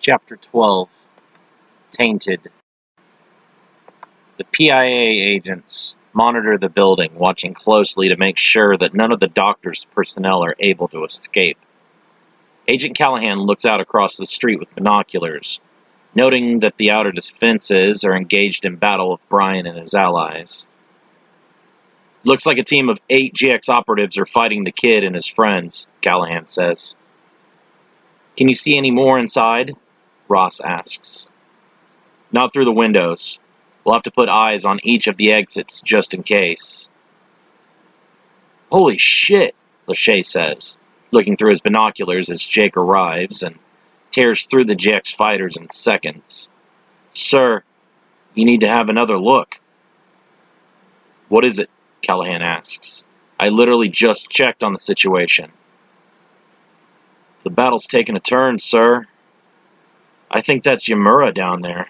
Chapter 12, Tainted. The PIA agents monitor the building, watching closely to make sure that none of the doctor's personnel are able to escape. Agent Callahan looks out across the street with binoculars, noting that the outer defenses are engaged in battle with Brian and his allies. "Looks like a team of 8 GX operatives are fighting the kid and his friends," Callahan says. "Can you see any more inside?" Ross asks. "Not through the windows. We'll have to put eyes on each of the exits just in case." "Holy shit," Lachey says, looking through his binoculars as Jake arrives and tears through the GX fighters in seconds. "Sir, you need to have another look." "What is it?" Callahan asks. "I literally just checked on the situation." "The battle's taken a turn, sir. I think that's Yamura down there."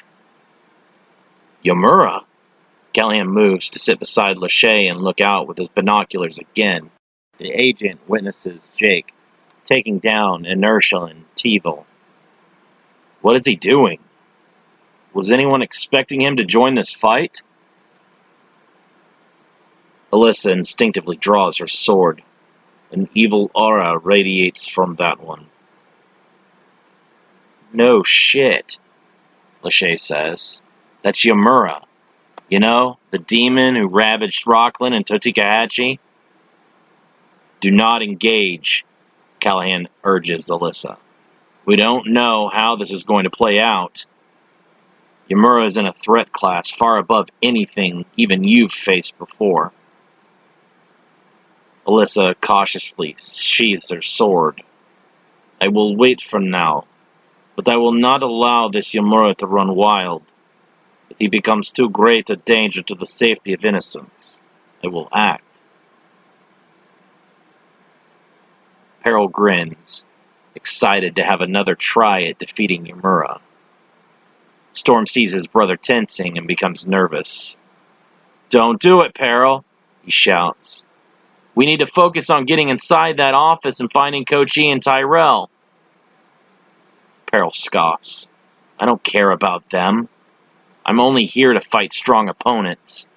"Yamura?" Callahan moves to sit beside Lachey and look out with his binoculars again. The agent witnesses Jake taking down Inertial and Teevil. What is he doing? Was anyone expecting him to join this fight? Alyssa instinctively draws her sword. An evil aura radiates from that one. "No shit," Lachey says. "That's Yamura. You know, the demon who ravaged Rockland and Totikahachi?" "Do not engage," Callahan urges Alyssa. "We don't know how this is going to play out. Yamura is in a threat class far above anything even you've faced before." Alyssa cautiously sheathes her sword. "I will wait for now, but I will not allow this Yamura to run wild. If he becomes too great a danger to the safety of innocents, I will act." Peril grins, excited to have another try at defeating Yamura. Storm sees his brother tensing and becomes nervous. "Don't do it, Peril," he shouts. "We need to focus on getting inside that office and finding Coach E and Tyrell." Peril scoffs. "I don't care about them. I'm only here to fight strong opponents,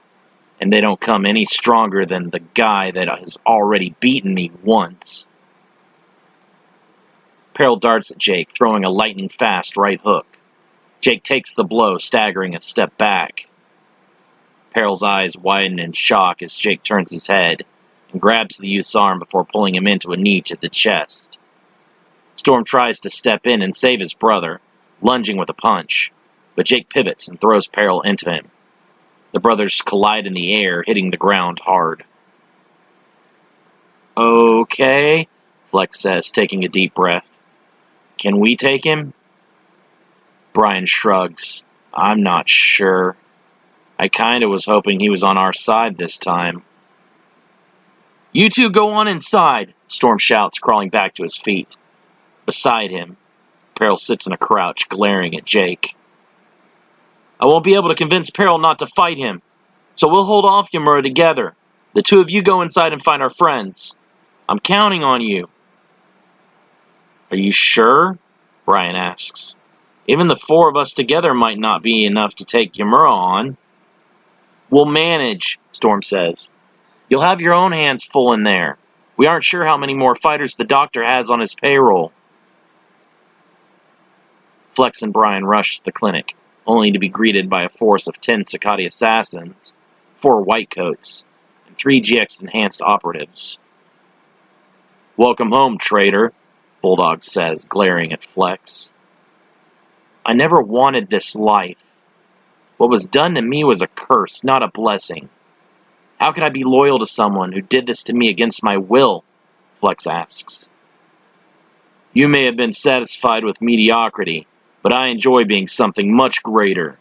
and they don't come any stronger than the guy that has already beaten me once." Peril darts at Jake, throwing a lightning-fast right hook. Jake takes the blow, staggering a step back. Peril's eyes widen in shock as Jake turns his head and grabs the youth's arm before pulling him into a knee to the chest. Storm tries to step in and save his brother, lunging with a punch, but Jake pivots and throws Peril into him. The brothers collide in the air, hitting the ground hard. "Okay," Flex says, taking a deep breath. "Can we take him?" Brian shrugs. "I'm not sure. I kinda was hoping he was on our side this time." "You two go on inside," Storm shouts, crawling back to his feet. Beside him, Peril sits in a crouch, glaring at Jake. "I won't be able to convince Peril not to fight him, so we'll hold off Yamura together. The two of you go inside and find our friends. I'm counting on you." "Are you sure?" Brian asks. "Even the 4 of us together might not be enough to take Yamura on." "We'll manage," Storm says. "You'll have your own hands full in there. We aren't sure how many more fighters the doctor has on his payroll." Flex and Brian rush to the clinic, only to be greeted by a force of 10 Sakati assassins, 4 whitecoats, and 3 GX-enhanced operatives. "Welcome home, traitor," Bulldog says, glaring at Flex. "I never wanted this life. What was done to me was a curse, not a blessing. How could I be loyal to someone who did this to me against my will?" Flex asks. "You may have been satisfied with mediocrity, but I enjoy being something much greater."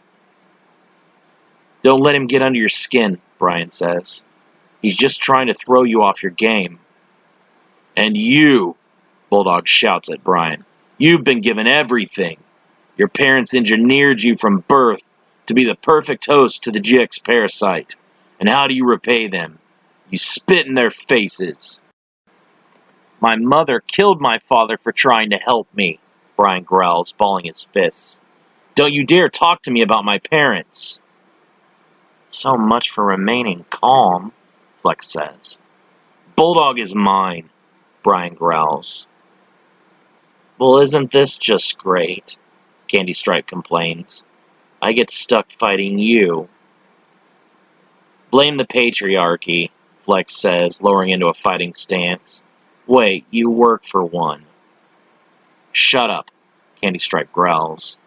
"Don't let him get under your skin," Brian says. "He's just trying to throw you off your game." "And you," Bulldog shouts at Brian, "you've been given everything. Your parents engineered you from birth to be the perfect host to the GX parasite. And how do you repay them? You spit in their faces." "My mother killed my father for trying to help me," Brian growls, balling his fists. "Don't you dare talk to me about my parents!" "So much for remaining calm," Flex says. "Bulldog is mine," Brian growls. "Well, isn't this just great?" Candy Stripe complains. "I get stuck fighting you." "Blame the patriarchy," Flex says, lowering into a fighting stance. "Wait, you work for one." "Shut up," Candy Stripe growls.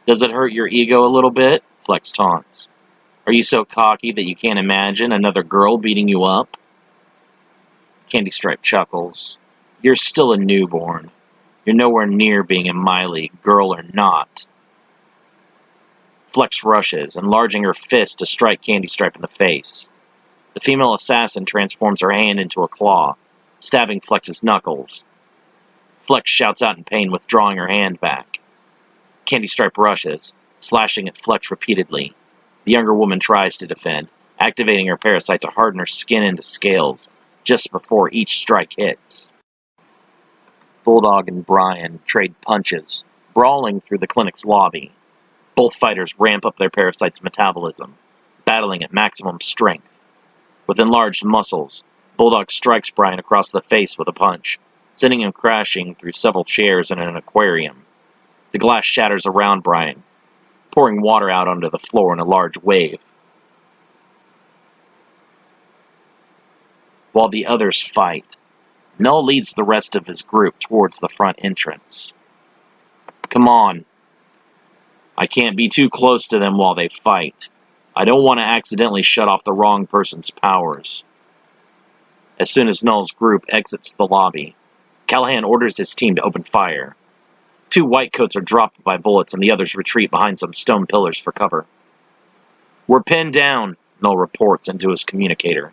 "Does it hurt your ego a little bit?" Flex taunts. "Are you so cocky that you can't imagine another girl beating you up?" Candy Stripe chuckles. "You're still a newborn. You're nowhere near being in my league, girl or not." Flex rushes, enlarging her fist to strike Candy Stripe in the face. The female assassin transforms her hand into a claw, stabbing Flex's knuckles. Flex shouts out in pain, withdrawing her hand back. Candy Stripe rushes, slashing at Flex repeatedly. The younger woman tries to defend, activating her parasite to harden her skin into scales just before each strike hits. Bulldog and Brian trade punches, brawling through the clinic's lobby. Both fighters ramp up their parasite's metabolism, battling at maximum strength. With enlarged muscles, Bulldog strikes Brian across the face with a punch, sending him crashing through several chairs and an aquarium. The glass shatters around Brian, pouring water out onto the floor in a large wave. While the others fight, Null leads the rest of his group towards the front entrance. "Come on. I can't be too close to them while they fight. I don't want to accidentally shut off the wrong person's powers." As soon as Null's group exits the lobby, Callahan orders his team to open fire. 2 whitecoats are dropped by bullets and the others retreat behind some stone pillars for cover. "We're pinned down," Null reports into his communicator.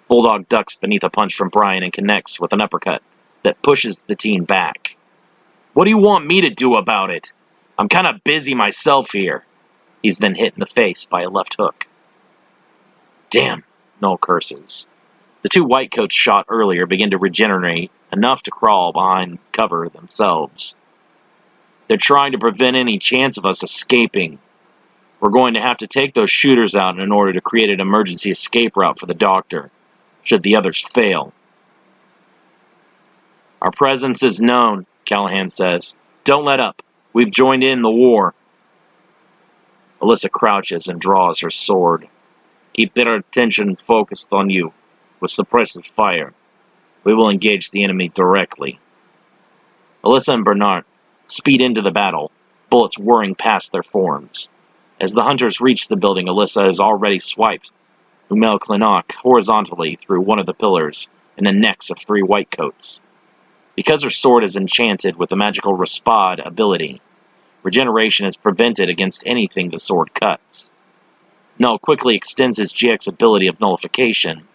Bulldog ducks beneath a punch from Brian and connects with an uppercut that pushes the team back. "What do you want me to do about it? I'm kind of busy myself here." He's then hit in the face by a left hook. "Damn," Null curses. The 2 whitecoats shot earlier begin to regenerate enough to crawl behind cover themselves. "They're trying to prevent any chance of us escaping. We're going to have to take those shooters out in order to create an emergency escape route for the doctor, should the others fail." "Our presence is known," Callahan says. "Don't let up. We've joined in the war." Alyssa crouches and draws her sword. "Keep their attention focused on you with suppressive fire. We will engage the enemy directly." Alyssa and Bernard speed into the battle, bullets whirring past their forms. As the hunters reach the building, Alyssa has already swiped Umel Clinock horizontally through one of the pillars in the necks of 3 whitecoats. Because her sword is enchanted with the magical Respad ability, regeneration is prevented against anything the sword cuts. Null quickly extends his GX ability of nullification,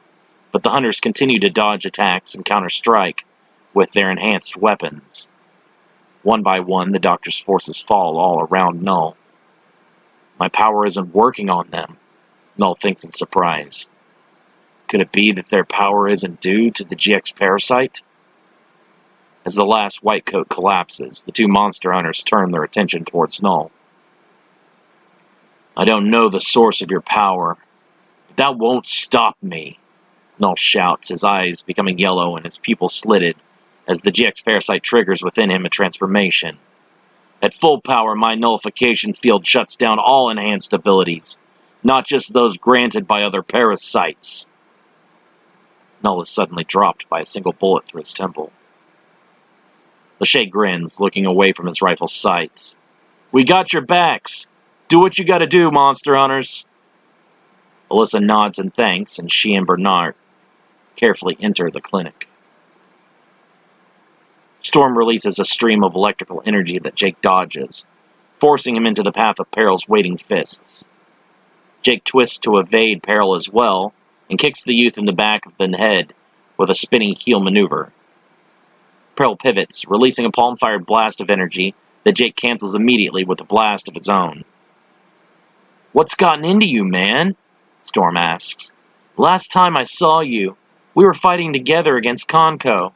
but the hunters continue to dodge attacks and counter-strike with their enhanced weapons. One by one, the doctor's forces fall all around Null. "My power isn't working on them," Null thinks in surprise. Could it be that their power isn't due to the GX parasite? As the last whitecoat collapses, the 2 monster hunters turn their attention towards Null. "I don't know the source of your power, but that won't stop me," Null shouts, his eyes becoming yellow and his pupils slitted as the GX parasite triggers within him a transformation. "At full power, my nullification field shuts down all enhanced abilities, not just those granted by other parasites." Null is suddenly dropped by a single bullet through his temple. Lachey grins, looking away from his rifle's sights. "We got your backs. Do what you gotta do, monster hunters." Alyssa nods and thanks, and she and Bernard carefully enter the clinic. Storm releases a stream of electrical energy that Jake dodges, forcing him into the path of Peril's waiting fists. Jake twists to evade Peril as well, and kicks the youth in the back of the head with a spinning heel maneuver. Peril pivots, releasing a palm-fired blast of energy that Jake cancels immediately with a blast of his own. "What's gotten into you, man?" Storm asks. "Last time I saw you, we were fighting together against Conco."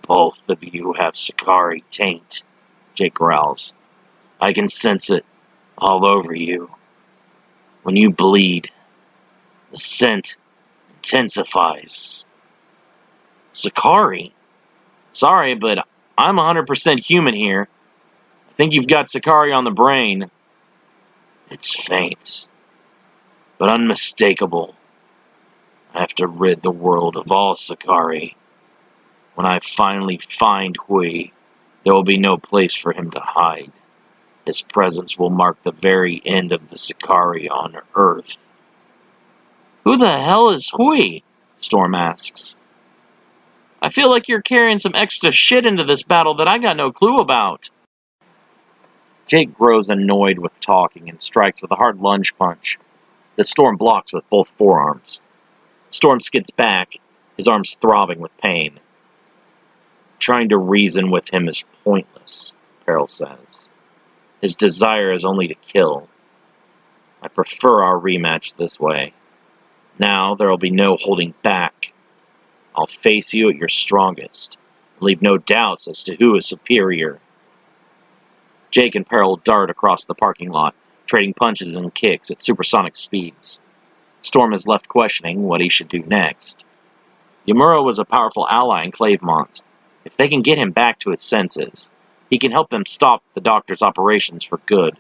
Both of you have Sakari taint, Jake growls. I can sense it all over you. When you bleed, the scent intensifies. Sakari? Sorry, but I'm 100% human here. I think you've got Sakari on the brain. It's faint, but unmistakable. I have to rid the world of all Sakari. When I finally find Hui, there will be no place for him to hide. His presence will mark the very end of the Sakari on Earth. Who the hell is Hui? Storm asks. I feel like you're carrying some extra shit into this battle that I got no clue about. Jake grows annoyed with talking and strikes with a hard lunge punch that Storm blocks with both forearms. Storm skids back, his arms throbbing with pain. Trying to reason with him is pointless, Peril says. His desire is only to kill. I prefer our rematch this way. Now there will be no holding back. I'll face you at your strongest, and leave no doubts as to who is superior. Jake and Peril dart across the parking lot, trading punches and kicks at supersonic speeds. Storm is left questioning what he should do next. Yamura was a powerful ally in Clavemont. If they can get him back to his senses, he can help them stop the doctor's operations for good.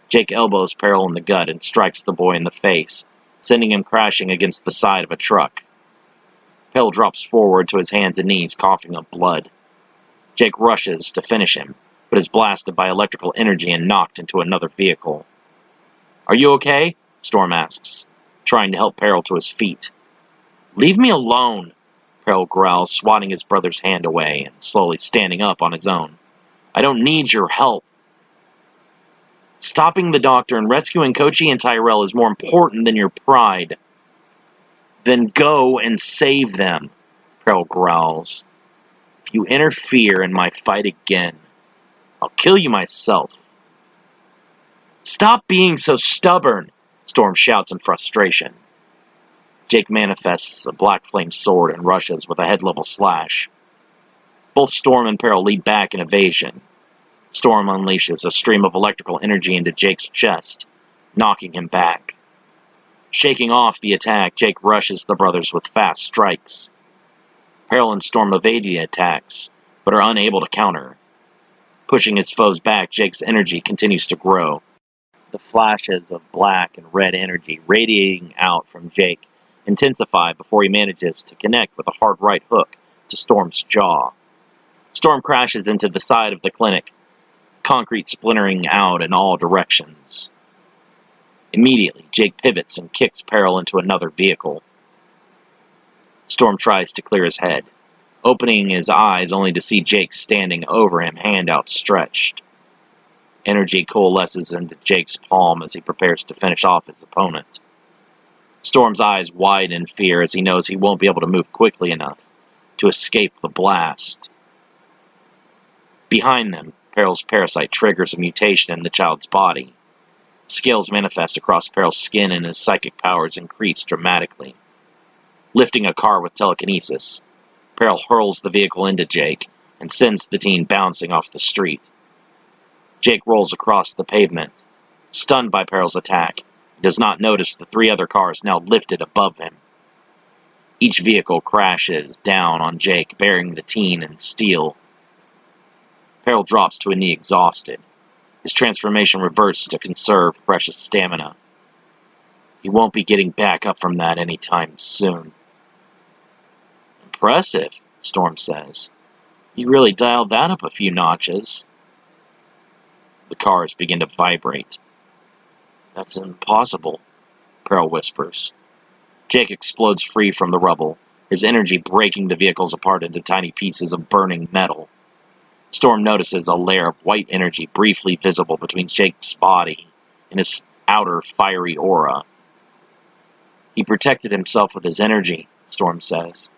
Jake elbows Peril in the gut and strikes the boy in the face, sending him crashing against the side of a truck. Peril drops forward to his hands and knees, coughing up blood. Jake rushes to finish him, but is blasted by electrical energy and knocked into another vehicle. Are you okay? Storm asks, trying to help Peril to his feet. Leave me alone, Peril growls, swatting his brother's hand away and slowly standing up on his own. I don't need your help. Stopping the doctor and rescuing Kochi and Tyrell is more important than your pride. Then go and save them, Peril growls. If you interfere in my fight again, I'll kill you myself. Stop being so stubborn, Storm shouts in frustration. Jake manifests a black flame sword and rushes with a head-level slash. Both Storm and Peril lead back in evasion. Storm unleashes a stream of electrical energy into Jake's chest, knocking him back. Shaking off the attack, Jake rushes the brothers with fast strikes. Peril and Storm evade the attacks, but are unable to counter. Pushing his foes back, Jake's energy continues to grow. The flashes of black and red energy radiating out from Jake intensify before he manages to connect with a hard right hook to Storm's jaw. Storm crashes into the side of the clinic, concrete splintering out in all directions. Immediately, Jake pivots and kicks Peril into another vehicle. Storm tries to clear his head, opening his eyes only to see Jake standing over him, hand outstretched. Energy coalesces into Jake's palm as he prepares to finish off his opponent. Storm's eyes widen in fear as he knows he won't be able to move quickly enough to escape the blast. Behind them, Peril's parasite triggers a mutation in the child's body. Scales manifest across Peril's skin and his psychic powers increase dramatically. Lifting a car with telekinesis, Peril hurls the vehicle into Jake and sends the teen bouncing off the street. Jake rolls across the pavement. Stunned by Peril's attack, he does not notice the three other cars now lifted above him. Each vehicle crashes down on Jake, burying the teen in steel. Peril drops to a knee exhausted. His transformation reverts to conserve precious stamina. He won't be getting back up from that anytime soon. Impressive, Storm says. You really dialed that up a few notches. The cars begin to vibrate. That's impossible, Peril whispers. Jake explodes free from the rubble, his energy breaking the vehicles apart into tiny pieces of burning metal. Storm notices a layer of white energy briefly visible between Jake's body and his outer fiery aura. He protected himself with his energy, Storm says.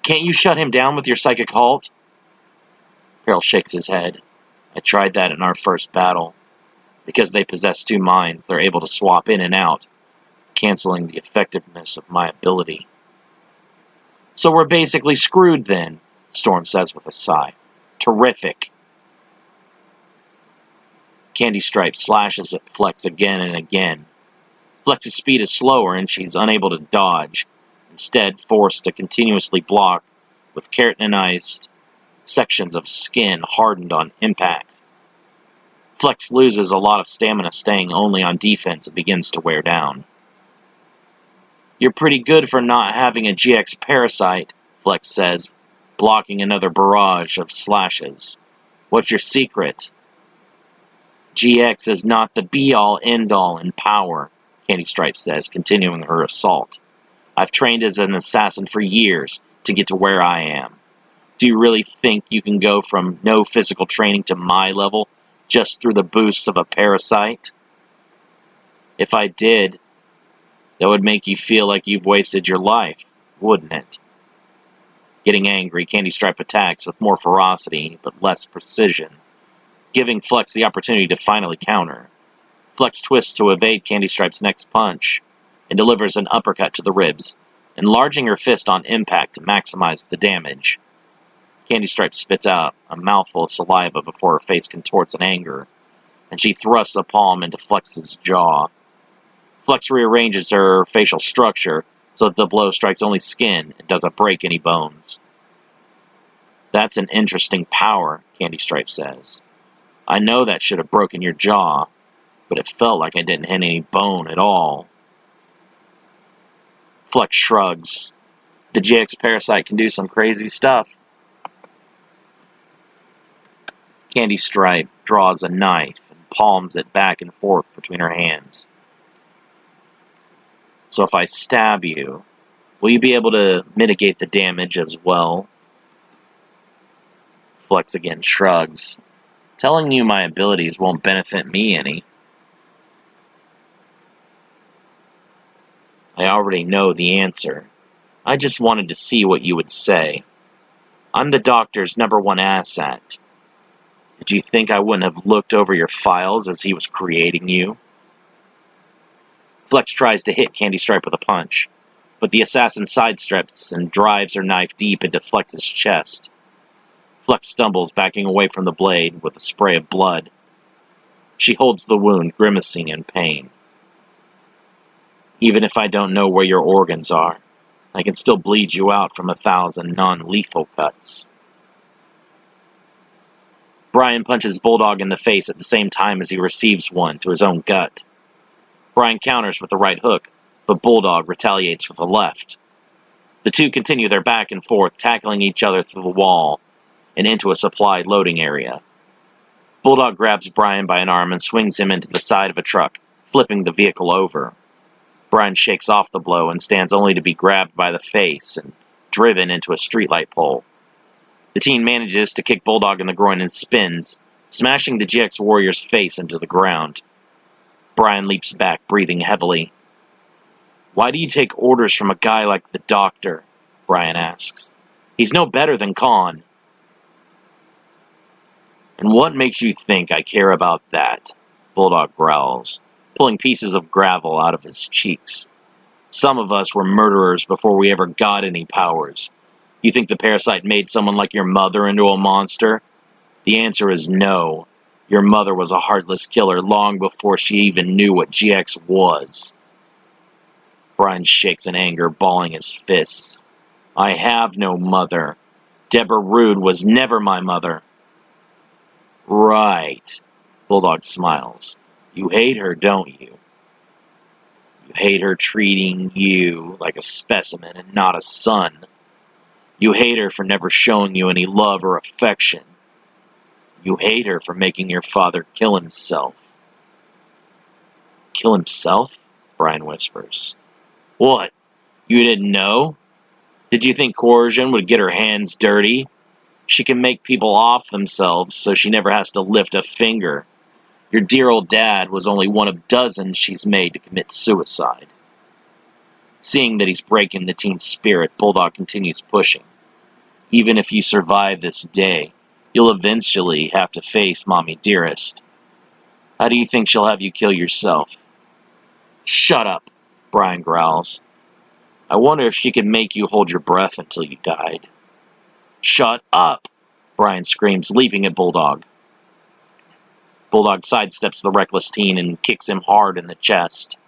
Can't you shut him down with your psychic halt? Peril shakes his head. I tried that in our first battle. Because they possess two minds, they're able to swap in and out, canceling the effectiveness of my ability. So we're basically screwed then, Storm says with a sigh. Terrific. Candy Stripe slashes at Flex again and again. Flex's speed is slower and she's unable to dodge, instead forced to continuously block with keratinized sections of skin hardened on impact. Flex loses a lot of stamina staying only on defense and begins to wear down. You're pretty good for not having a GX parasite, Flex says, blocking another barrage of slashes. What's your secret? GX is not the be-all, end-all in power, Candy Stripe says, continuing her assault. I've trained as an assassin for years to get to where I am. Do you really think you can go from no physical training to my level just through the boosts of a parasite? If I did, that would make you feel like you've wasted your life, wouldn't it? Getting angry, Candy Stripe attacks with more ferocity, but less precision, giving Flex the opportunity to finally counter. Flex twists to evade Candy Stripe's next punch, and delivers an uppercut to the ribs, enlarging her fist on impact to maximize the damage. Candy Stripe spits out a mouthful of saliva before her face contorts in anger, and she thrusts a palm into Flex's jaw. Flex rearranges her facial structure so that the blow strikes only skin and doesn't break any bones. That's an interesting power, Candy Stripe says. I know that should have broken your jaw, but it felt like I didn't hit any bone at all. Flex shrugs. The GX parasite can do some crazy stuff. Candy Stripe draws a knife and palms it back and forth between her hands. So if I stab you, will you be able to mitigate the damage as well? Flex again shrugs. Telling you my abilities won't benefit me any. I already know the answer. I just wanted to see what you would say. I'm the doctor's #1 asset. Did you think I wouldn't have looked over your files as he was creating you? Flex tries to hit Candy Stripe with a punch, but the assassin sidesteps and drives her knife deep into Flex's chest. Flex stumbles, backing away from the blade with a spray of blood. She holds the wound, grimacing in pain. Even if I don't know where your organs are, I can still bleed you out from 1,000 non-lethal cuts. Brian punches Bulldog in the face at the same time as he receives one to his own gut. Brian counters with the right hook, but Bulldog retaliates with a left. The two continue their back and forth, tackling each other through the wall and into a supply loading area. Bulldog grabs Brian by an arm and swings him into the side of a truck, flipping the vehicle over. Brian shakes off the blow and stands only to be grabbed by the face and driven into a streetlight pole. The teen manages to kick Bulldog in the groin and spins, smashing the GX warrior's face into the ground. Brian leaps back, breathing heavily. Why do you take orders from a guy like the doctor? Brian asks. He's no better than Khan. And what makes you think I care about that? Bulldog growls, pulling pieces of gravel out of his cheeks. Some of us were murderers before we ever got any powers. You think the parasite made someone like your mother into a monster? The answer is no. Your mother was a heartless killer long before she even knew what GX was. Brian shakes in anger, balling his fists. I have no mother. Deborah Rude was never my mother. Right. Bulldog smiles. You hate her, don't you? You hate her treating you like a specimen and not a son. You hate her for never showing you any love or affection. You hate her for making your father kill himself. Kill himself? Brian whispers. What? You didn't know? Did you think coercion would get her hands dirty? She can make people off themselves so she never has to lift a finger. Your dear old dad was only one of dozens she's made to commit suicide. Seeing that he's breaking the teen's spirit, Bulldog continues pushing. Even if you survive this day, you'll eventually have to face Mommy Dearest. How do you think she'll have you kill yourself? Shut up, Brian growls. I wonder if she could make you hold your breath until you died. Shut up! Brian screams, leaping at Bulldog. Bulldog sidesteps the reckless teen and kicks him hard in the chest.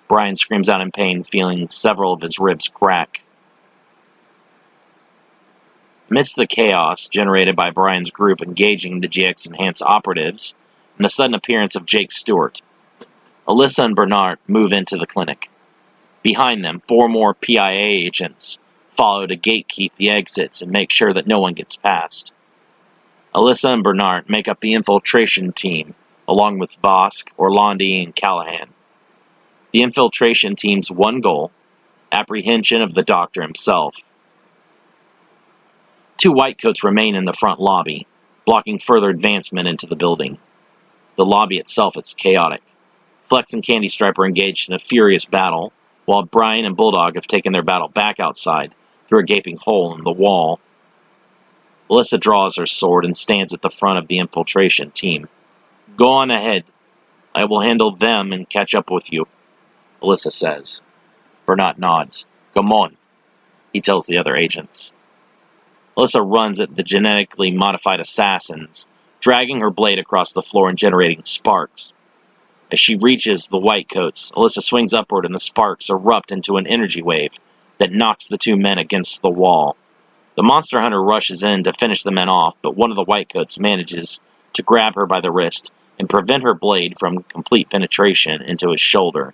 Brian screams out in pain, feeling several of his ribs crack. Amidst the chaos generated by Brian's group engaging the GX-enhanced operatives and the sudden appearance of Jake Stewart, Alyssa and Bernard move into the clinic. Behind them, 4 more PIA agents follow to gatekeep the exits and make sure that no one gets past. Alyssa and Bernard make up the infiltration team, along with Vosk, Orlandi, and Callahan. The infiltration team's one goal: apprehension of the doctor himself. 2 whitecoats remain in the front lobby, blocking further advancement into the building. The lobby itself is chaotic. Flex and Candy Stripe are engaged in a furious battle, while Brian and Bulldog have taken their battle back outside through a gaping hole in the wall. Alyssa draws her sword and stands at the front of the infiltration team. Go on ahead. I will handle them and catch up with you, Alyssa says. Bernard nods. Come on, he tells the other agents. Alyssa runs at the genetically modified assassins, dragging her blade across the floor and generating sparks. As she reaches the whitecoats, Alyssa swings upward and the sparks erupt into an energy wave that knocks the 2 men against the wall. The monster hunter rushes in to finish the men off, but one of the whitecoats manages to grab her by the wrist and prevent her blade from complete penetration into his shoulder.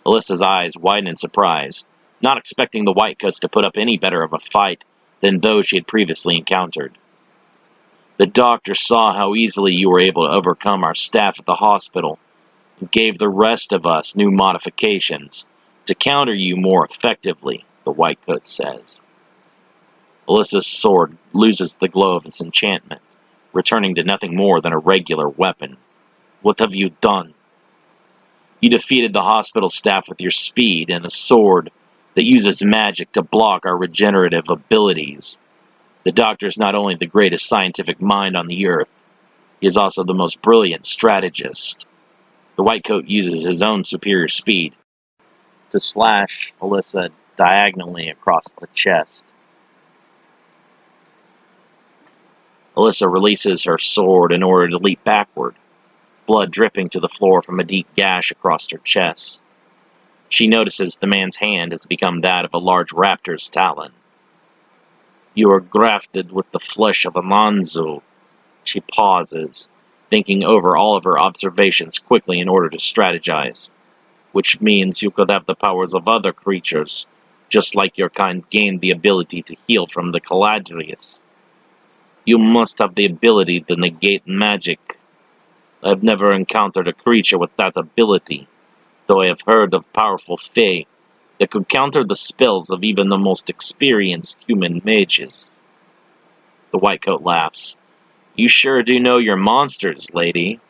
Alyssa's eyes widen in surprise, not expecting the whitecoats to put up any better of a fight than those she had previously encountered. The doctor saw how easily you were able to overcome our staff at the hospital and gave the rest of us new modifications to counter you more effectively, the whitecoat says. Alyssa's sword loses the glow of its enchantment, returning to nothing more than a regular weapon. What have you done? You defeated the hospital staff with your speed and a sword that uses magic to block our regenerative abilities. The doctor is not only the greatest scientific mind on the earth, he is also the most brilliant strategist. The whitecoat uses his own superior speed to slash Alyssa diagonally across the chest. Alyssa releases her sword in order to leap backward, blood dripping to the floor from a deep gash across her chest. She notices the man's hand has become that of a large raptor's talon. You are grafted with the flesh of a manzu. She pauses, thinking over all of her observations quickly in order to strategize. Which means you could have the powers of other creatures, just like your kind gained the ability to heal from the Caladrius. You must have the ability to negate magic. I have never encountered a creature with that ability, though I have heard of powerful fae that could counter the spells of even the most experienced human mages. The whitecoat laughs. You sure do know your monsters, lady.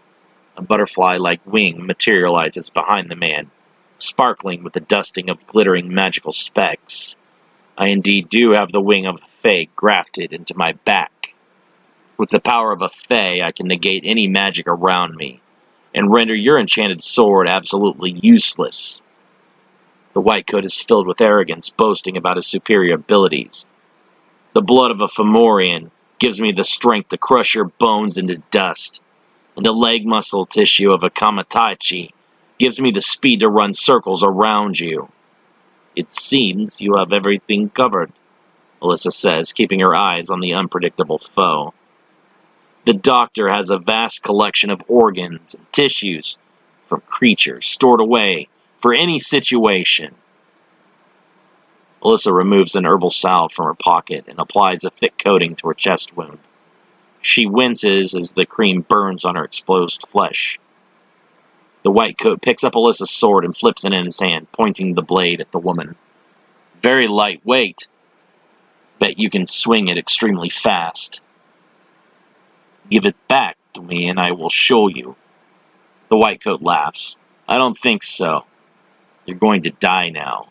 A butterfly-like wing materializes behind the man, sparkling with a dusting of glittering magical specks. I indeed do have the wing of a fae grafted into my back. With the power of a fae, I can negate any magic around me, and render your enchanted sword absolutely useless. The whitecoat is filled with arrogance, boasting about his superior abilities. The blood of a Fomorian gives me the strength to crush your bones into dust, and the leg muscle tissue of a Kamatachi gives me the speed to run circles around you. It seems you have everything covered, Alyssa says, keeping her eyes on the unpredictable foe. The doctor has a vast collection of organs and tissues from creatures stored away for any situation. Alyssa removes an herbal salve from her pocket and applies a thick coating to her chest wound. She winces as the cream burns on her exposed flesh. The whitecoat picks up Alyssa's sword and flips it in his hand, pointing the blade at the woman. Very lightweight. Bet you can swing it extremely fast. Give it back to me and I will show you. The whitecoat laughs. I don't think so. You're going to die now.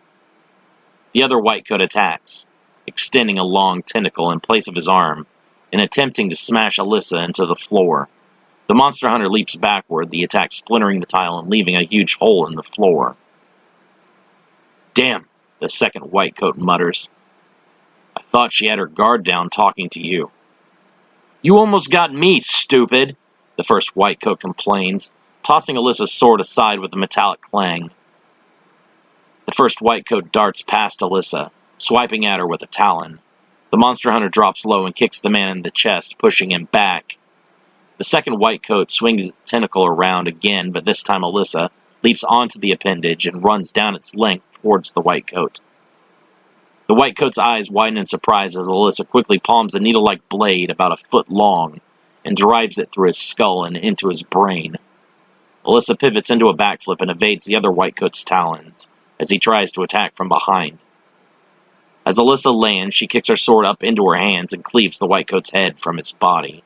The other whitecoat attacks, extending a long tentacle in place of his arm, and attempting to smash Alyssa into the floor. The monster hunter leaps backward, the attack splintering the tile and leaving a huge hole in the floor. Damn, the second white coat mutters. I thought she had her guard down talking to you. You almost got me, stupid, the first white coat complains, tossing Alyssa's sword aside with a metallic clang. The first white coat darts past Alyssa, swiping at her with a talon. The monster hunter drops low and kicks the man in the chest, pushing him back. The second white coat swings its tentacle around again, but this time Alyssa leaps onto the appendage and runs down its length towards the white coat. The white coat's eyes widen in surprise as Alyssa quickly palms a needle-like blade about a foot long and drives it through his skull and into his brain. Alyssa pivots into a backflip and evades the other white coat's talons as he tries to attack from behind. As Alyssa lands, she kicks her sword up into her hands and cleaves the white coat's head from its body.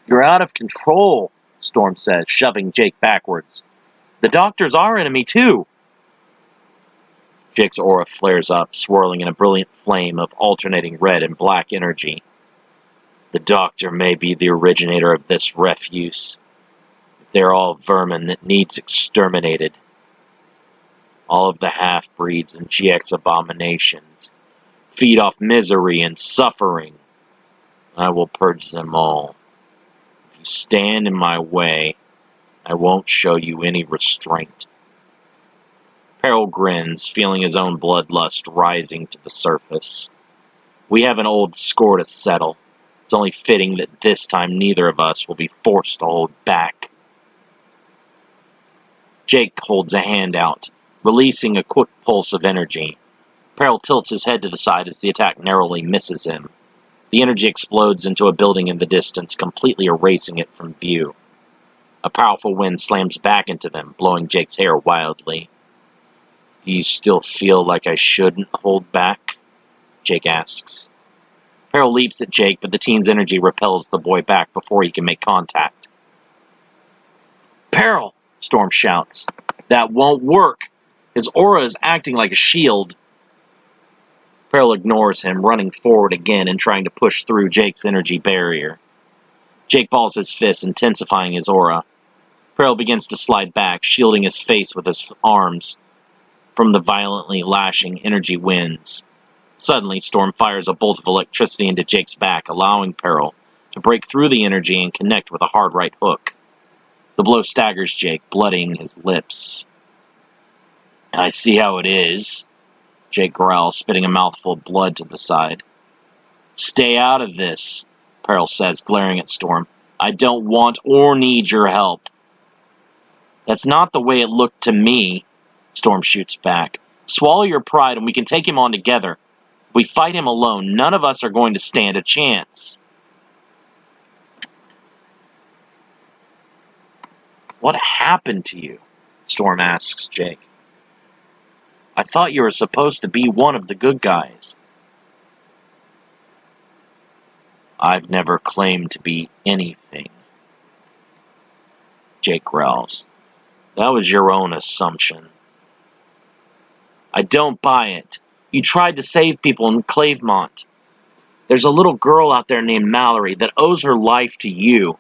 You're out of control, Storm says, shoving Jake backwards. The doctor's our enemy, too. Jake's aura flares up, swirling in a brilliant flame of alternating red and black energy. The doctor may be the originator of this refuse, but they're all vermin that needs exterminated. All of the half-breeds and GX abominations feed off misery and suffering. I will purge them all. If you stand in my way, I won't show you any restraint. Peril grins, feeling his own bloodlust rising to the surface. We have an old score to settle. It's only fitting that this time neither of us will be forced to hold back. Jake holds a hand out, releasing a quick pulse of energy. Peril tilts his head to the side as the attack narrowly misses him. The energy explodes into a building in the distance, completely erasing it from view. A powerful wind slams back into them, blowing Jake's hair wildly. Do you still feel like I shouldn't hold back? Jake asks. Peril leaps at Jake, but the teen's energy repels the boy back before he can make contact. Peril! Storm shouts. That won't work! His aura is acting like a shield. Peril ignores him, running forward again and trying to push through Jake's energy barrier. Jake balls his fists, intensifying his aura. Peril begins to slide back, shielding his face with his arms from the violently lashing energy winds. Suddenly, Storm fires a bolt of electricity into Jake's back, allowing Peril to break through the energy and connect with a hard right hook. The blow staggers Jake, bloodying his lips. I see how it is, Jake growls, spitting a mouthful of blood to the side. Stay out of this, Peril says, glaring at Storm. I don't want or need your help. That's not the way it looked to me, Storm shoots back. Swallow your pride and we can take him on together. If we fight him alone, none of us are going to stand a chance. What happened to you? Storm asks Jake. I thought you were supposed to be one of the good guys. I've never claimed to be anything. Jake growls. That was your own assumption. I don't buy it. You tried to save people in Clavemont. There's a little girl out there named Mallory that owes her life to you.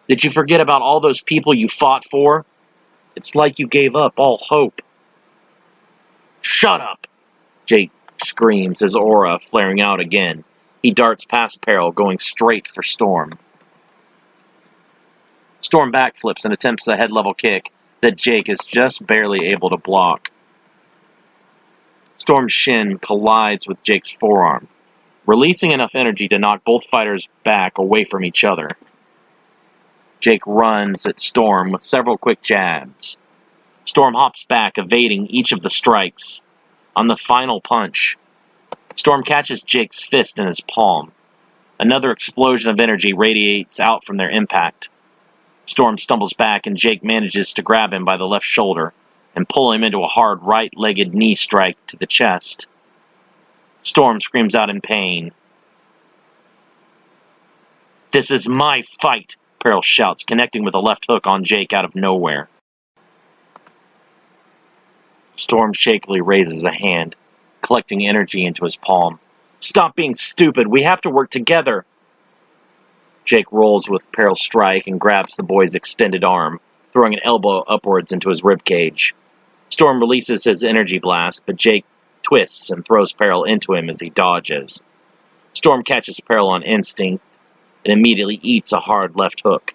Did you forget about all those people you fought for? It's like you gave up all hope. Shut up! Jake screams, his aura flaring out again. He darts past Peril, going straight for Storm. Storm backflips and attempts a head-level kick that Jake is just barely able to block. Storm's shin collides with Jake's forearm, releasing enough energy to knock both fighters back away from each other. Jake runs at Storm with several quick jabs. Storm hops back, evading each of the strikes. On the final punch, Storm catches Jake's fist in his palm. Another explosion of energy radiates out from their impact. Storm stumbles back and Jake manages to grab him by the left shoulder and pull him into a hard right-legged knee strike to the chest. Storm screams out in pain. This is my fight, Peril shouts, connecting with a left hook on Jake out of nowhere. Storm shakily raises a hand, collecting energy into his palm. Stop being stupid, we have to work together. Jake rolls with Peril's strike and grabs the boy's extended arm, throwing an elbow upwards into his ribcage. Storm releases his energy blast, but Jake twists and throws Peril into him as he dodges. Storm catches Peril on instinct and immediately eats a hard left hook.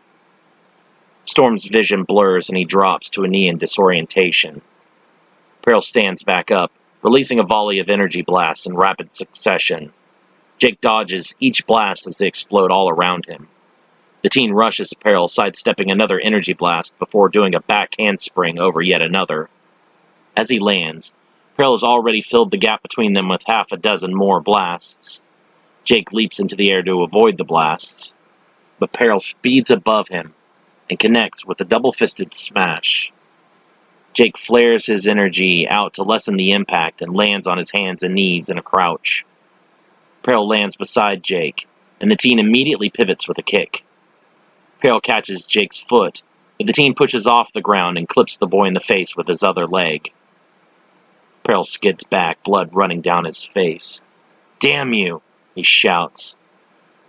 Storm's vision blurs and he drops to a knee in disorientation. Peril stands back up, releasing a volley of energy blasts in rapid succession. Jake dodges each blast as they explode all around him. The teen rushes Peril, sidestepping another energy blast before doing a back handspring over yet another. As he lands, Peril has already filled the gap between them with half a dozen more blasts. Jake leaps into the air to avoid the blasts, but Peril speeds above him and connects with a double-fisted smash. Jake flares his energy out to lessen the impact and lands on his hands and knees in a crouch. Peril lands beside Jake, and the teen immediately pivots with a kick. Peril catches Jake's foot, but the teen pushes off the ground and clips the boy in the face with his other leg. Peril skids back, blood running down his face. "Damn you!" he shouts,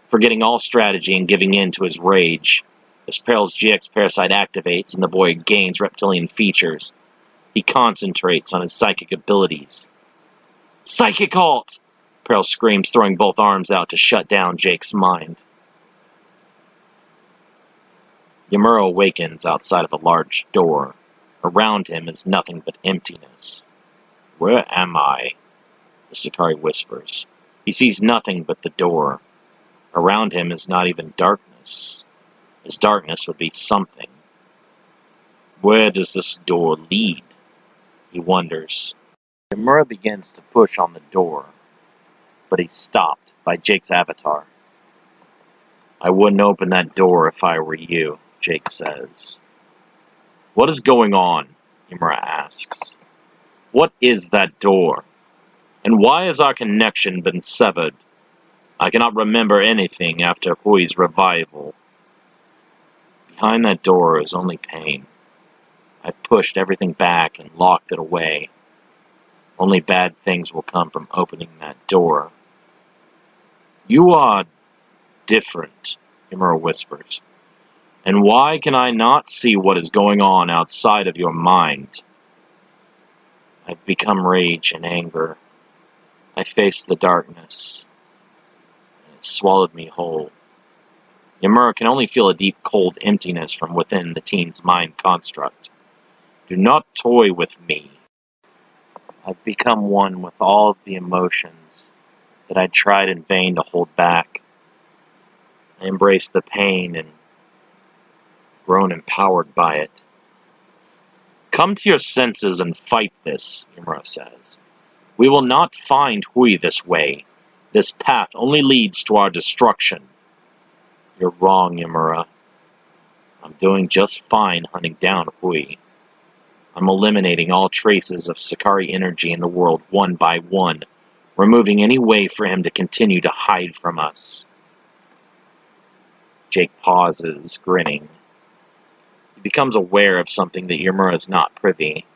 forgetting all strategy and giving in to his rage. As Peril's GX parasite activates and the boy gains reptilian features, he concentrates on his psychic abilities. "Psychic Halt!" Peril screams, throwing both arms out to shut down Jake's mind. Yamura awakens outside of a large door. Around him is nothing but emptiness. "Where am I?" the Sakari whispers. He sees nothing but the door. Around him is not even darkness. His darkness would be something. Where does this door lead? He wonders. Yamura begins to push on the door, but he's stopped by Jake's avatar. "I wouldn't open that door if I were you," Jake says. "What is going on?" Yamura asks. "What is that door? And why has our connection been severed? I cannot remember anything after Hui's revival. Behind that door is only pain. I've pushed everything back and locked it away. Only bad things will come from opening that door." "You are different," Yamura whispers. "And why can I not see what is going on outside of your mind?" "I've become rage and anger. I face the darkness. It swallowed me whole." Yamura can only feel a deep, cold emptiness from within the teen's mind construct. "Do not toy with me. I've become one with all of the emotions that I tried in vain to hold back. I embrace the pain and grown empowered by it." "Come to your senses and fight this," Yamura says. "We will not find Hui this way. This path only leads to our destruction." "You're wrong, Yamura. I'm doing just fine hunting down Hui. I'm eliminating all traces of Sakari energy in the world one by one, removing any way for him to continue to hide from us." Jake pauses, grinning. He becomes aware of something that Yamura is not privy.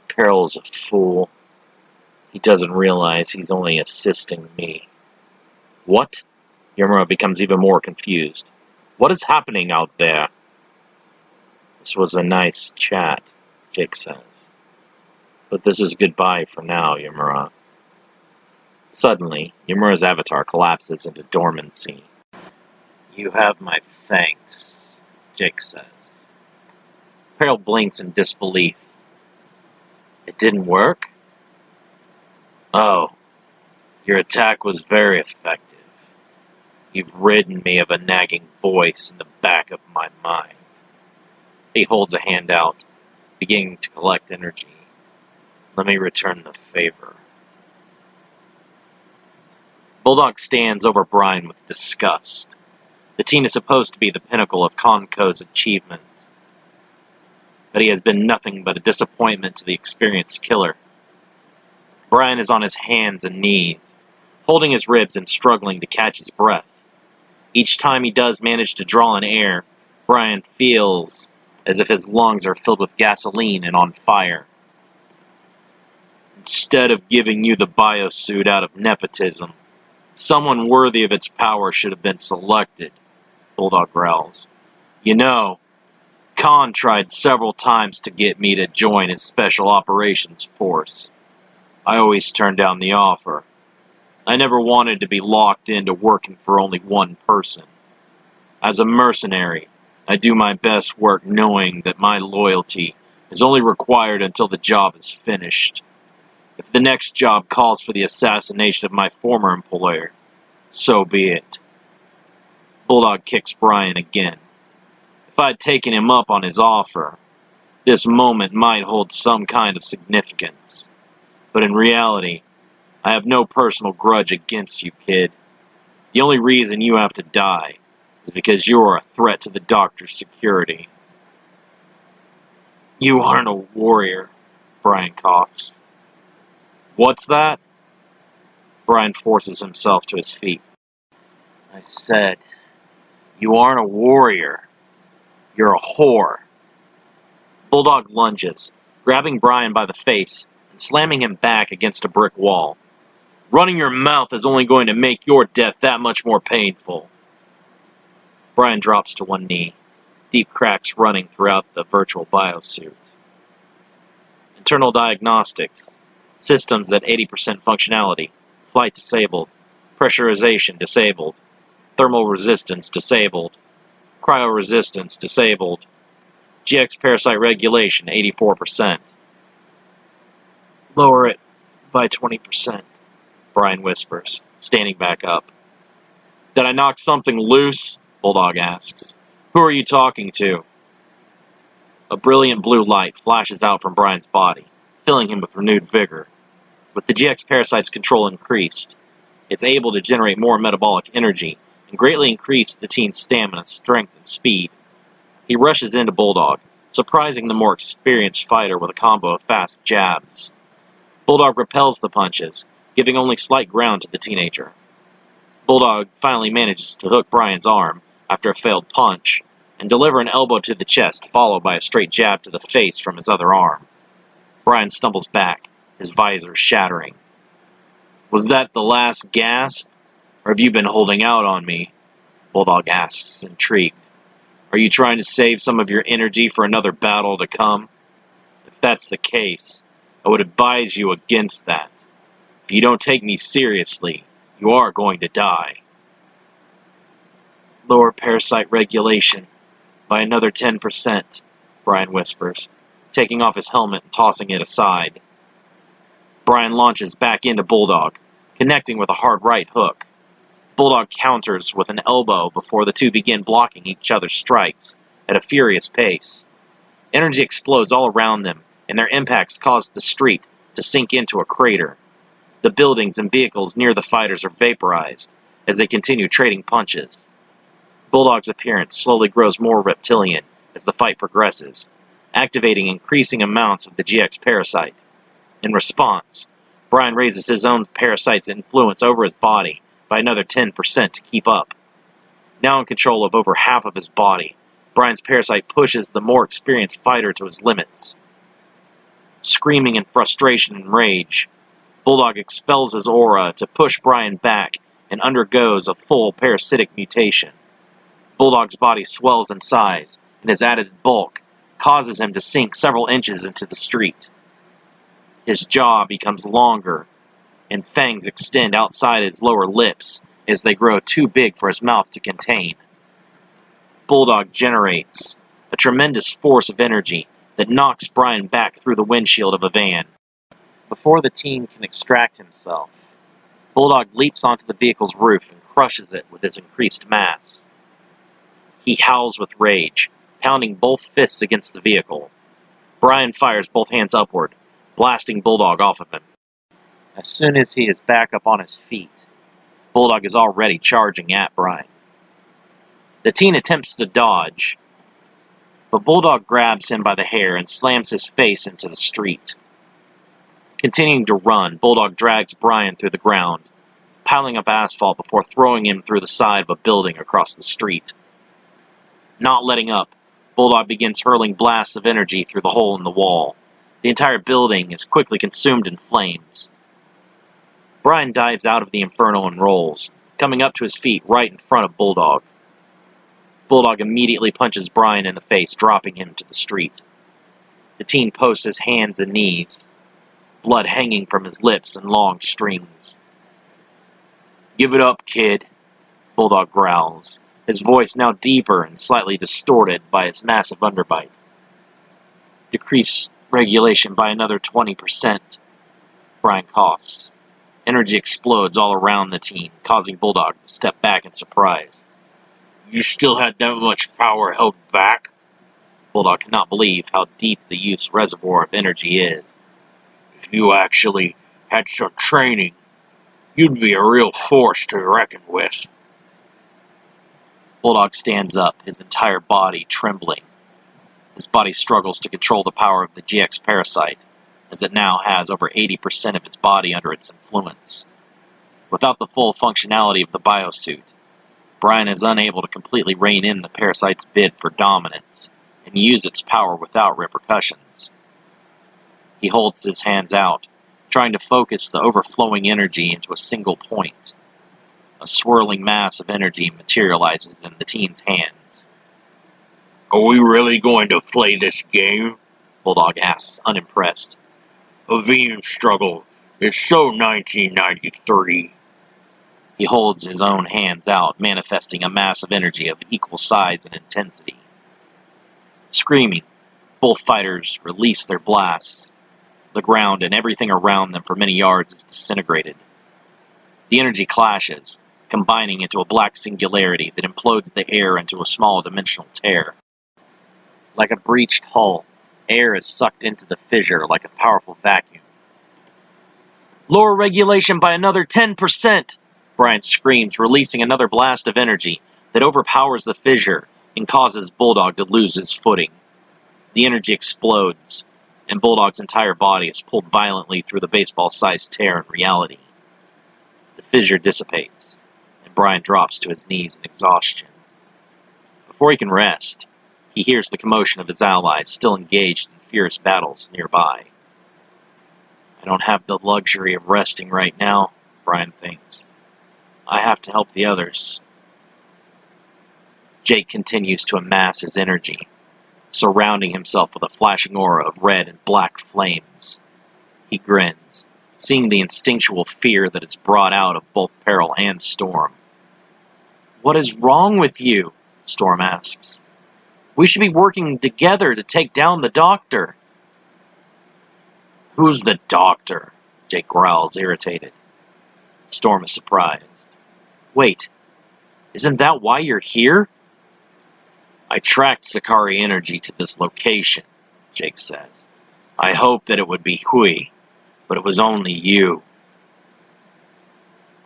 Peril's a fool. He doesn't realize he's only assisting me. "What?" Yamura becomes even more confused. "What is happening out there?" "This was a nice chat," Jake says. "But this is goodbye for now, Yamura." Suddenly, Yamura's avatar collapses into dormancy. "You have my thanks," Jake says. Peril blinks in disbelief. "It didn't work?" "Oh, your attack was very effective. You've ridden me of a nagging voice in the back of my mind." He holds a hand out, beginning to collect energy. "Let me return the favor." Bulldog stands over Brian with disgust. The teen is supposed to be the pinnacle of Konko's achievement, but he has been nothing but a disappointment to the experienced killer. Brian is on his hands and knees, holding his ribs and struggling to catch his breath. Each time he does manage to draw in air, Brian feels as if his lungs are filled with gasoline and on fire. "Instead of giving you the biosuit out of nepotism, someone worthy of its power should have been selected," Bulldog growls. "You know, Khan tried several times to get me to join his special operations force. I always turned down the offer. I never wanted to be locked into working for only one person. As a mercenary, I do my best work knowing that my loyalty is only required until the job is finished. If the next job calls for the assassination of my former employer, so be it. Bulldog kicks Brian again. If I'd taken him up on his offer, this moment might hold some kind of significance. But in reality, I have no personal grudge against you, kid. The only reason you have to die is because you're a threat to the doctor's security. You aren't a warrior, Brian coughs. What's that? Brian forces himself to his feet. I said, you aren't a warrior. You're a whore. Bulldog lunges, grabbing Brian by the face and slamming him back against a brick wall. Running your mouth is only going to make your death that much more painful. Brian drops to one knee, deep cracks running throughout the virtual biosuit. Internal diagnostics. Systems at 80% functionality. Flight disabled. Pressurization disabled. Thermal resistance disabled. Cryoresistance disabled. GX parasite regulation 84%. Lower it by 20%, Brian whispers, standing back up. Did I knock something loose? Bulldog asks. Who are you talking to? A brilliant blue light flashes out from Brian's body, filling him with renewed vigor. With the GX parasite's control increased, it's able to generate more metabolic energy and greatly increase the teen's stamina, strength, and speed. He rushes into Bulldog, surprising the more experienced fighter with a combo of fast jabs. Bulldog repels the punches, giving only slight ground to the teenager. Bulldog finally manages to hook Brian's arm after a failed punch, and deliver an elbow to the chest followed by a straight jab to the face from his other arm. Brian stumbles back, his visor shattering. Was that the last gasp? Or have you been holding out on me? Bulldog asks, intrigued. Are you trying to save some of your energy for another battle to come? If that's the case, I would advise you against that. If you don't take me seriously, you are going to die. Lower parasite regulation by another 10%, Brian whispers, taking off his helmet and tossing it aside. Brian launches back into Bulldog, connecting with a hard right hook. Bulldog counters with an elbow before the two begin blocking each other's strikes at a furious pace. Energy explodes all around them, and their impacts cause the street to sink into a crater. The buildings and vehicles near the fighters are vaporized as they continue trading punches. Bulldog's appearance slowly grows more reptilian as the fight progresses, activating increasing amounts of the GX parasite. In response, Brian raises his own parasite's influence over his body by another 10% to keep up. Now in control of over half of his body, Brian's parasite pushes the more experienced fighter to his limits. Screaming in frustration and rage, Bulldog expels his aura to push Brian back and undergoes a full parasitic mutation. Bulldog's body swells in size, and his added bulk causes him to sink several inches into the street. His jaw becomes longer, and fangs extend outside his lower lips as they grow too big for his mouth to contain. Bulldog generates a tremendous force of energy that knocks Brian back through the windshield of a van. Before the teen can extract himself, Bulldog leaps onto the vehicle's roof and crushes it with his increased mass. He howls with rage, pounding both fists against the vehicle. Brian fires both hands upward, blasting Bulldog off of him. As soon as he is back up on his feet, Bulldog is already charging at Brian. The teen attempts to dodge, but Bulldog grabs him by the hair and slams his face into the street. Continuing to run, Bulldog drags Brian through the ground, piling up asphalt before throwing him through the side of a building across the street. Not letting up, Bulldog begins hurling blasts of energy through the hole in the wall. The entire building is quickly consumed in flames. Brian dives out of the inferno and rolls, coming up to his feet right in front of Bulldog. Bulldog immediately punches Brian in the face, dropping him to the street. The teen posts his hands and knees. blood hanging from his lips in long strings. "Give it up, kid," Bulldog growls, his voice now deeper and slightly distorted by its massive underbite. "Decrease regulation by another 20%. Brian coughs. Energy explodes all around the team, causing Bulldog to step back in surprise. "You still had that much power held back?" Bulldog cannot believe how deep the youth's reservoir of energy is. "If you actually had some training, you'd be a real force to reckon with." Bulldog stands up, his entire body trembling. His body struggles to control the power of the GX parasite, as it now has over 80% of its body under its influence. Without the full functionality of the biosuit, Brian is unable to completely rein in the parasite's bid for dominance and use its power without repercussions. He holds his hands out, trying to focus the overflowing energy into a single point. A swirling mass of energy materializes in the teen's hands. "Are we really going to play this game?" Bulldog asks, unimpressed. "A beam struggle is so 1993. He holds his own hands out, manifesting a mass of energy of equal size and intensity. Screaming, both fighters release their blasts. The ground and everything around them for many yards is disintegrated. The energy clashes, combining into a black singularity that implodes the air into a small dimensional tear. Like a breached hull, air is sucked into the fissure like a powerful vacuum. "Lower regulation by another 10%! Brian screams, releasing another blast of energy that overpowers the fissure and causes Bulldog to lose his footing. The energy explodes, and Bulldog's entire body is pulled violently through the baseball-sized tear in reality. The fissure dissipates, and Brian drops to his knees in exhaustion. Before he can rest, he hears the commotion of his allies still engaged in fierce battles nearby. "I don't have the luxury of resting right now," Brian thinks. "I have to help the others." Jake continues to amass his energy, surrounding himself with a flashing aura of red and black flames. He grins, seeing the instinctual fear that is brought out of both Peril and Storm. "What is wrong with you?" Storm asks. "We should be working together to take down the doctor." "Who's the doctor?" Jake growls, irritated. Storm is surprised. "Wait, isn't that why you're here?" "I tracked Sakari energy to this location," Jake says. "I hoped that it would be Hui, but it was only you."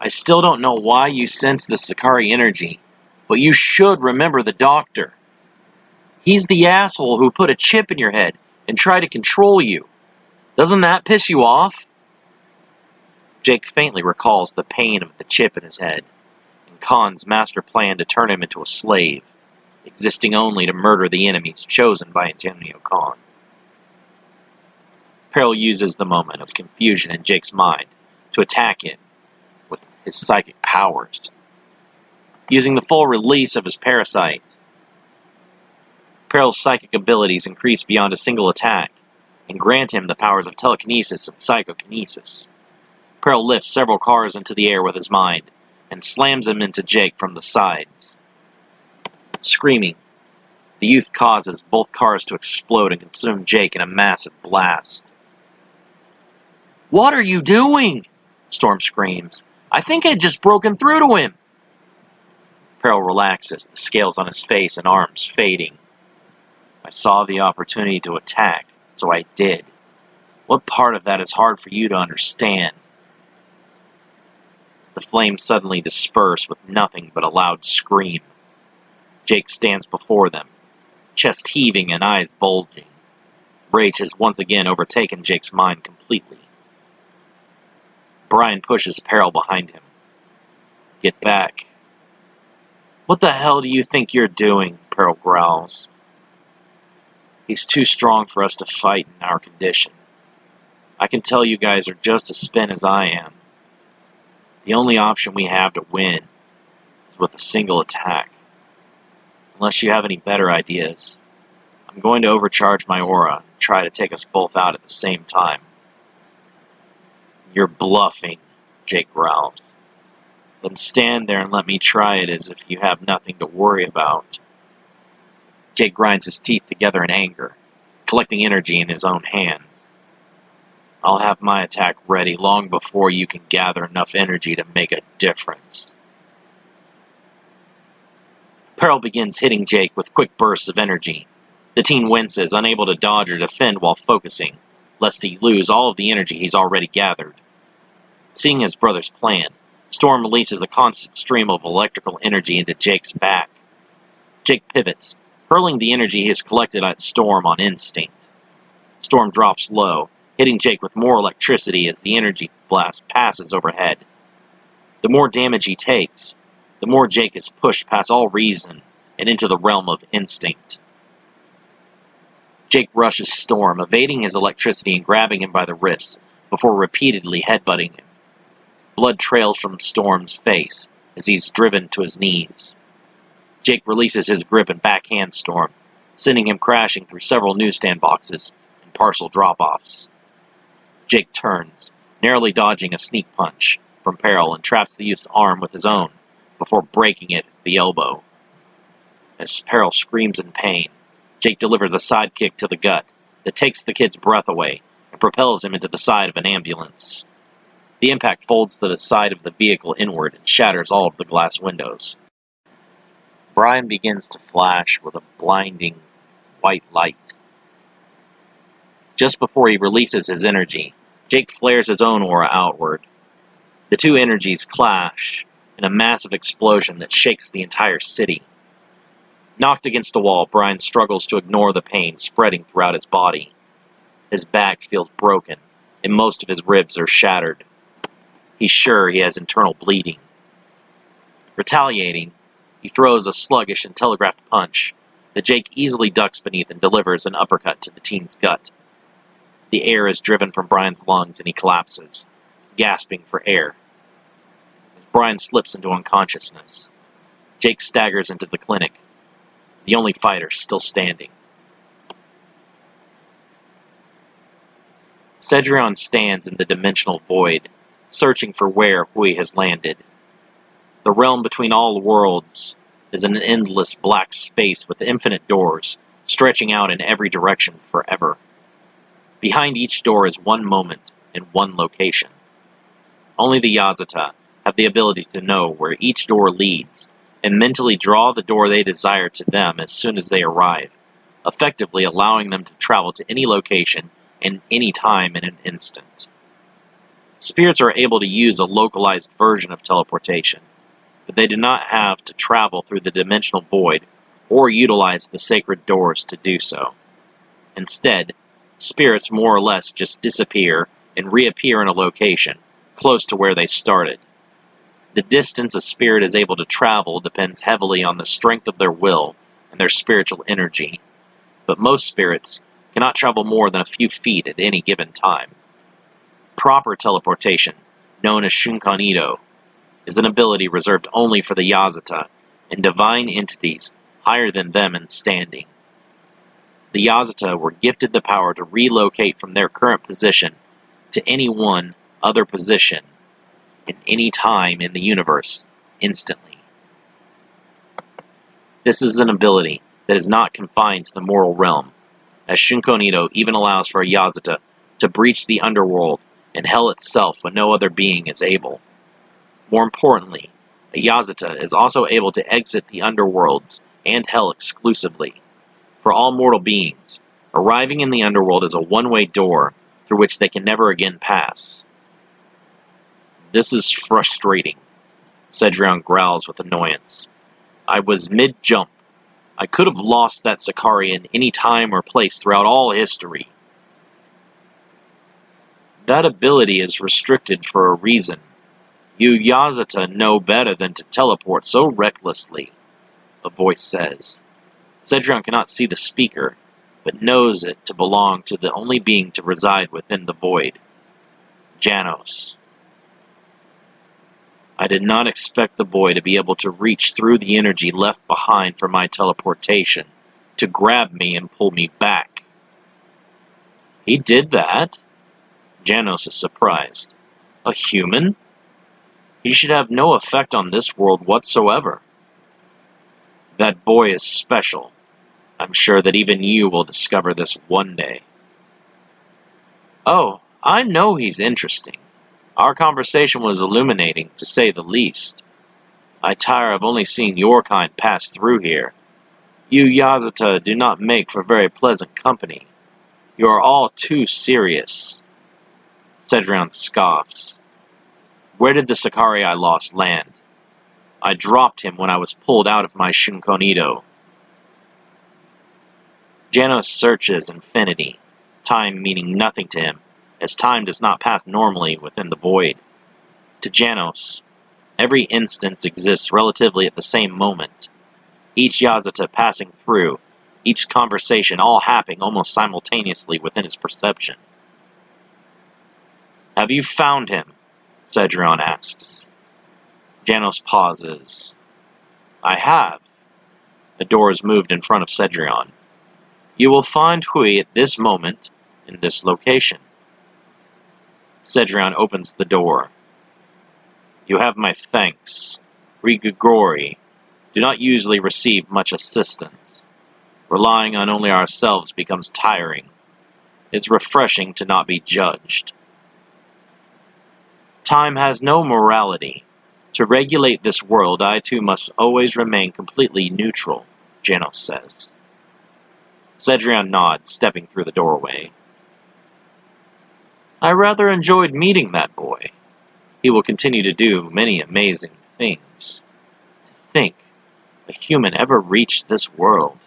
"I still don't know why you sense the Sakari energy, but you should remember the doctor. He's the asshole who put a chip in your head and tried to control you. Doesn't that piss you off?" Jake faintly recalls the pain of the chip in his head, and Khan's master plan to turn him into a slave, existing only to murder the enemies chosen by Antonio Khan. Peril uses the moment of confusion in Jake's mind to attack him with his psychic powers. Using the full release of his parasite, Peril's psychic abilities increase beyond a single attack and grant him the powers of telekinesis and psychokinesis. Peril lifts several cars into the air with his mind and slams them into Jake from the sides. Screaming, the youth causes both cars to explode and consume Jake in a massive blast. "What are you doing?" Storm screams. "I think I'd just broken through to him." Peril relaxes, the scales on his face and arms fading. "I saw the opportunity to attack, so I did. What part of that is hard for you to understand?" The flames suddenly disperse with nothing but a loud scream. Jake stands before them, chest heaving and eyes bulging. Rage has once again overtaken Jake's mind completely. Brian pushes Peril behind him. "Get back." "What the hell do you think you're doing?" Peril growls. "He's too strong for us to fight in our condition. I can tell you guys are just as spent as I am. The only option we have to win is with a single attack. Unless you have any better ideas, I'm going to overcharge my aura and try to take us both out at the same time." You're bluffing, Jake growls. Then stand there and let me try it as if you have nothing to worry about. Jake grinds his teeth together in anger, collecting energy in his own hands. I'll have my attack ready long before you can gather enough energy to make a difference. Peril begins hitting Jake with quick bursts of energy. The teen winces, unable to dodge or defend while focusing, lest he lose all of the energy he's already gathered. Seeing his brother's plan, Storm releases a constant stream of electrical energy into Jake's back. Jake pivots, hurling the energy he has collected at Storm on instinct. Storm drops low, hitting Jake with more electricity as the energy blast passes overhead. The more damage he takes, the more Jake is pushed past all reason and into the realm of instinct. Jake rushes Storm, evading his electricity and grabbing him by the wrists before repeatedly headbutting him. Blood trails from Storm's face as he's driven to his knees. Jake releases his grip and backhands Storm, sending him crashing through several newsstand boxes and parcel drop-offs. Jake turns, narrowly dodging a sneak punch from Peril, and traps the youth's arm with his own before breaking it at the elbow. As Peril screams in pain, Jake delivers a side kick to the gut that takes the kid's breath away and propels him into the side of an ambulance. The impact folds the side of the vehicle inward and shatters all of the glass windows. Brian begins to flash with a blinding white light. Just before he releases his energy, Jake flares his own aura outward. The two energies clash in a massive explosion that shakes the entire city. Knocked against a wall, Brian struggles to ignore the pain spreading throughout his body. His back feels broken, and most of his ribs are shattered. He's sure he has internal bleeding. Retaliating, he throws a sluggish and telegraphed punch that Jake easily ducks beneath and delivers an uppercut to the teen's gut. The air is driven from Brian's lungs and he collapses, gasping for air. As Brian slips into unconsciousness, Jake staggers into the clinic, the only fighter still standing. Cedrion stands in the dimensional void, searching for where Hui has landed. The realm between all worlds is an endless black space with infinite doors, stretching out in every direction forever. Behind each door is one moment and one location. Only the Yazata have the ability to know where each door leads, and mentally draw the door they desire to them as soon as they arrive, effectively allowing them to travel to any location and any time in an instant. Spirits are able to use a localized version of teleportation, but they do not have to travel through the dimensional void or utilize the sacred doors to do so. Instead, spirits more or less just disappear and reappear in a location close to where they started. The distance a spirit is able to travel depends heavily on the strength of their will and their spiritual energy, but most spirits cannot travel more than a few feet at any given time. Proper teleportation, known as Shunkanido, is an ability reserved only for the Yazata and divine entities higher than them in standing. The Yazata were gifted the power to relocate from their current position to any one other position in any time in the universe, instantly. This is an ability that is not confined to the mortal realm, as Shunkanido even allows for a Yazata to breach the underworld and hell itself when no other being is able. More importantly, a Yazata is also able to exit the underworlds and hell exclusively. For all mortal beings, arriving in the underworld is a one-way door through which they can never again pass. This is frustrating, Cedrion growls with annoyance. I was mid-jump. I could have lost that Sicarian any time or place throughout all history. That ability is restricted for a reason. You Yazata know better than to teleport so recklessly, a voice says. Cedrion cannot see the speaker, but knows it to belong to the only being to reside within the void, Janos. I did not expect the boy to be able to reach through the energy left behind for my teleportation, to grab me and pull me back. He did that? Janos is surprised. A human? He should have no effect on this world whatsoever. That boy is special. I'm sure that even you will discover this one day. Oh, I know he's interesting. Our conversation was illuminating, to say the least. I tire of only seeing your kind pass through here. You Yazata do not make for very pleasant company. You are all too serious. Cedrion scoffs. Where did the Sakari I lost land? I dropped him when I was pulled out of my Shunkonido. Janos searches infinity, time meaning nothing to him, as time does not pass normally within the void. To Janos, every instance exists relatively at the same moment, each Yazata passing through, each conversation all happening almost simultaneously within his perception. Have you found him? Cedrion asks. Janos pauses. I have. The door is moved in front of Cedrion. You will find Hui at this moment, in this location. Cedrion opens the door. You have my thanks. We Gregori do not usually receive much assistance. Relying on only ourselves becomes tiring. It's refreshing to not be judged. Time has no morality. To regulate this world, I too must always remain completely neutral, Janos says. Cedrion nods, stepping through the doorway. I rather enjoyed meeting that boy. He will continue to do many amazing things. To think a human ever reached this world.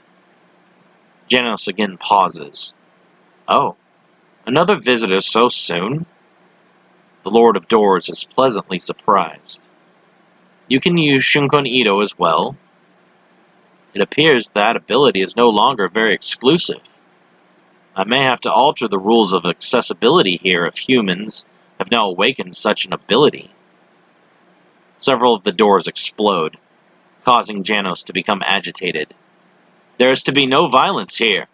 Janos again pauses. Oh, another visitor so soon? The Lord of Doors is pleasantly surprised. You can use Shunkon Ito as well. It appears that ability is no longer very exclusive. I may have to alter the rules of accessibility here if humans have now awakened such an ability. Several of the doors explode, causing Janos to become agitated. There is to be no violence here.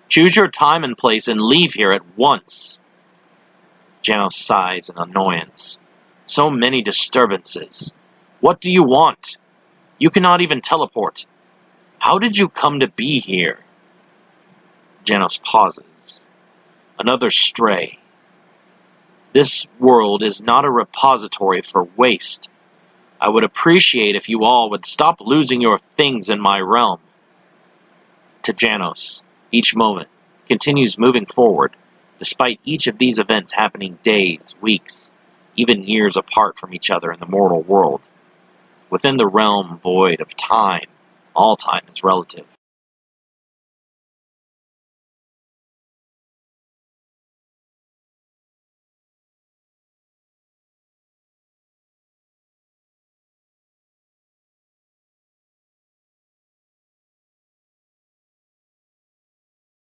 Choose your time and place and leave here at once. Janos sighs in annoyance. So many disturbances. What do you want? You cannot even teleport. How did you come to be here? Janos pauses. Another stray. This world is not a repository for waste. I would appreciate if you all would stop losing your things in my realm. To Janos, each moment continues moving forward, despite each of these events happening days, weeks, even years apart from each other in the mortal world. Within the realm void of time, all time is relative.